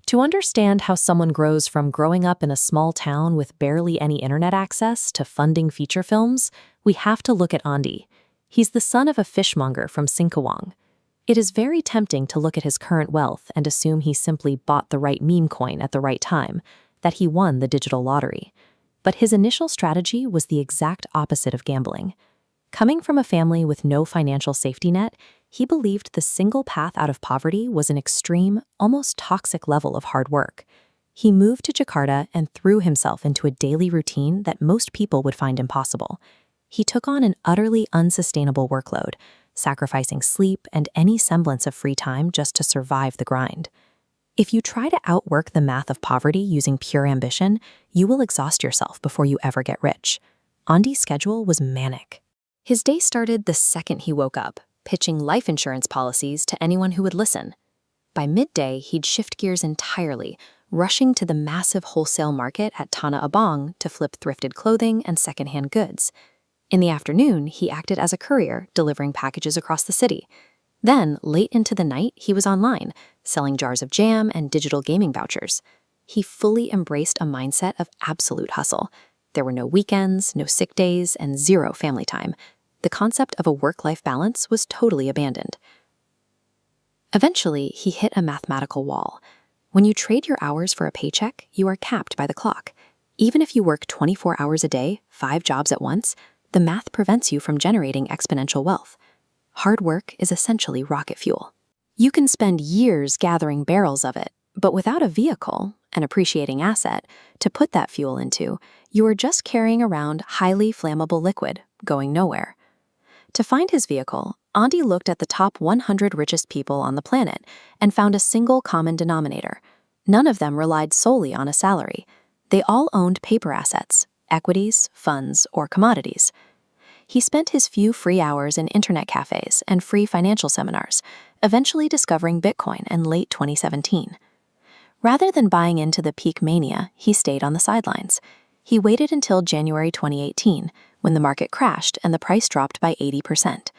To understand how someone grows from growing up in a small town with barely any internet access to funding feature films, we have to look at Andy. He's the son of a fishmonger from Singkawang. It is very tempting to look at his current wealth and assume he simply bought the right meme coin at the right time, that he won the digital lottery. But his initial strategy was the exact opposite of gambling. Coming from a family with no financial safety net, he believed the single path out of poverty was an extreme, almost toxic level of hard work. He moved to Jakarta and threw himself into a daily routine that most people would find impossible. He took on an utterly unsustainable workload, sacrificing sleep and any semblance of free time just to survive the grind. If you try to outwork the math of poverty using pure ambition, you will exhaust yourself before you ever get rich. Andy's schedule was manic. His day started the second he woke up, pitching life insurance policies to anyone who would listen. By midday, he'd shift gears entirely, rushing to the massive wholesale market at Tanah Abang to flip thrifted clothing and secondhand goods. In the afternoon, he acted as a courier, delivering packages across the city. Then, late into the night, he was online, selling jars of jam and digital gaming vouchers. He fully embraced a mindset of absolute hustle. There were no weekends, no sick days, and zero family time. The concept of a work-life balance was totally abandoned. Eventually, he hit a mathematical wall. When you trade your hours for a paycheck, you are capped by the clock. Even if you work 24 hours a day, 5 jobs at once, the math prevents you from generating exponential wealth. Hard work is essentially rocket fuel. You can spend years gathering barrels of it, but without a vehicle, an appreciating asset, to put that fuel into, you are just carrying around highly flammable liquid, going nowhere. To find his vehicle, Andy looked at the top 100 richest people on the planet and found a single common denominator. None of them relied solely on a salary. They all owned paper assets, equities, funds, or commodities. He spent his few free hours in internet cafes and free financial seminars, eventually discovering Bitcoin in late 2017. Rather than buying into the peak mania, he stayed on the sidelines. He waited until January 2018, when the market crashed and the price dropped by 80%.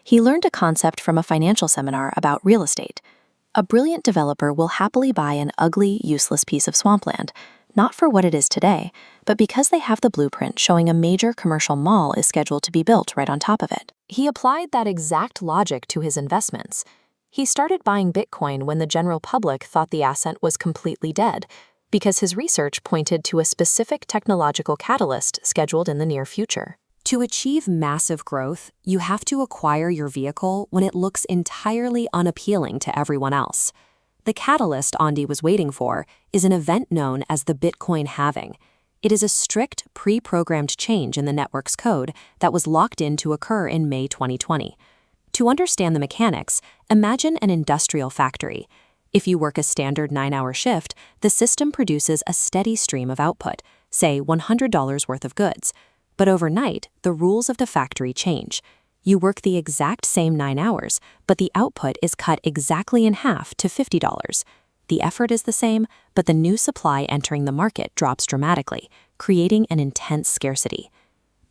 He learned a concept from a financial seminar about real estate. A brilliant developer will happily buy an ugly, useless piece of swampland, not for what it is today, but because they have the blueprint showing a major commercial mall is scheduled to be built right on top of it. He applied that exact logic to his investments. He started buying Bitcoin when the general public thought the asset was completely dead, because his research pointed to a specific technological catalyst scheduled in the near future. To achieve massive growth, you have to acquire your vehicle when it looks entirely unappealing to everyone else. The catalyst Andy was waiting for is an event known as the Bitcoin halving. It is a strict, pre-programmed change in the network's code that was locked in to occur in May 2020. To understand the mechanics, imagine an industrial factory. If you work a standard 9-hour shift, the system produces a steady stream of output, say $100 worth of goods. But overnight, the rules of the factory change. You work the exact same 9 hours, but the output is cut exactly in half to $50. The effort is the same, but the new supply entering the market drops dramatically, creating an intense scarcity.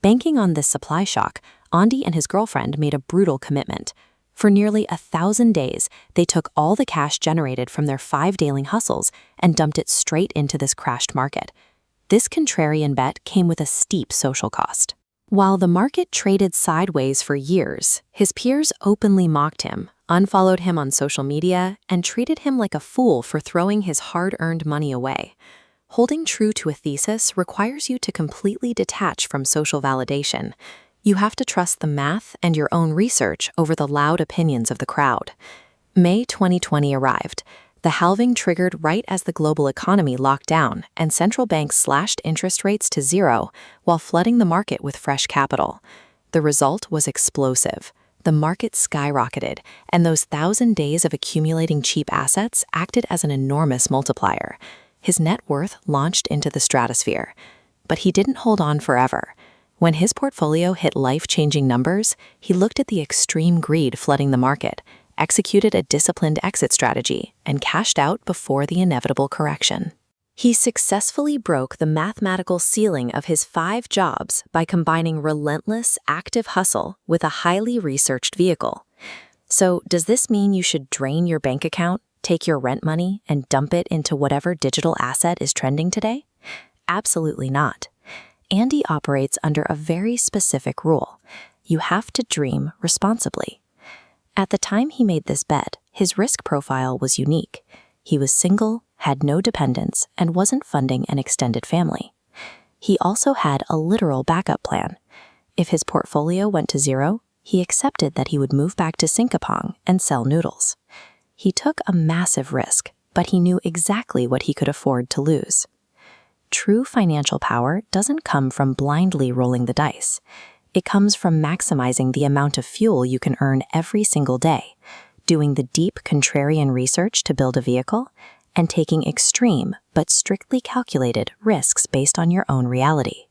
Banking on this supply shock, Andy and his girlfriend made a brutal commitment. For nearly 1,000 days, they took all the cash generated from their 5 daily hustles and dumped it straight into this crashed market. This contrarian bet came with a steep social cost. While the market traded sideways for years, his peers openly mocked him, unfollowed him on social media, and treated him like a fool for throwing his hard-earned money away. Holding true to a thesis requires you to completely detach from social validation. You have to trust the math and your own research over the loud opinions of the crowd. May 2020 arrived. The halving triggered right as the global economy locked down and central banks slashed interest rates to 0 while flooding the market with fresh capital. The result was explosive. The market skyrocketed, and those 1,000 days of accumulating cheap assets acted as an enormous multiplier. His net worth launched into the stratosphere. But he didn't hold on forever. When his portfolio hit life-changing numbers, he looked at the extreme greed flooding the market, executed a disciplined exit strategy, and cashed out before the inevitable correction. He successfully broke the mathematical ceiling of his 5 jobs by combining relentless, active hustle with a highly researched vehicle. So, does this mean you should drain your bank account, Take your rent money and dump it into whatever digital asset is trending today? Absolutely not. Andy operates under a very specific rule. You have to dream responsibly. At the time he made this bet, his risk profile was unique. He was single, had no dependents, and wasn't funding an extended family. He also had a literal backup plan. If his portfolio went to zero, he accepted that he would move back to Singapore and sell noodles. He took a massive risk, but he knew exactly what he could afford to lose. True financial power doesn't come from blindly rolling the dice. It comes from maximizing the amount of fuel you can earn every single day, doing the deep contrarian research to build a vehicle, and taking extreme but strictly calculated risks based on your own reality.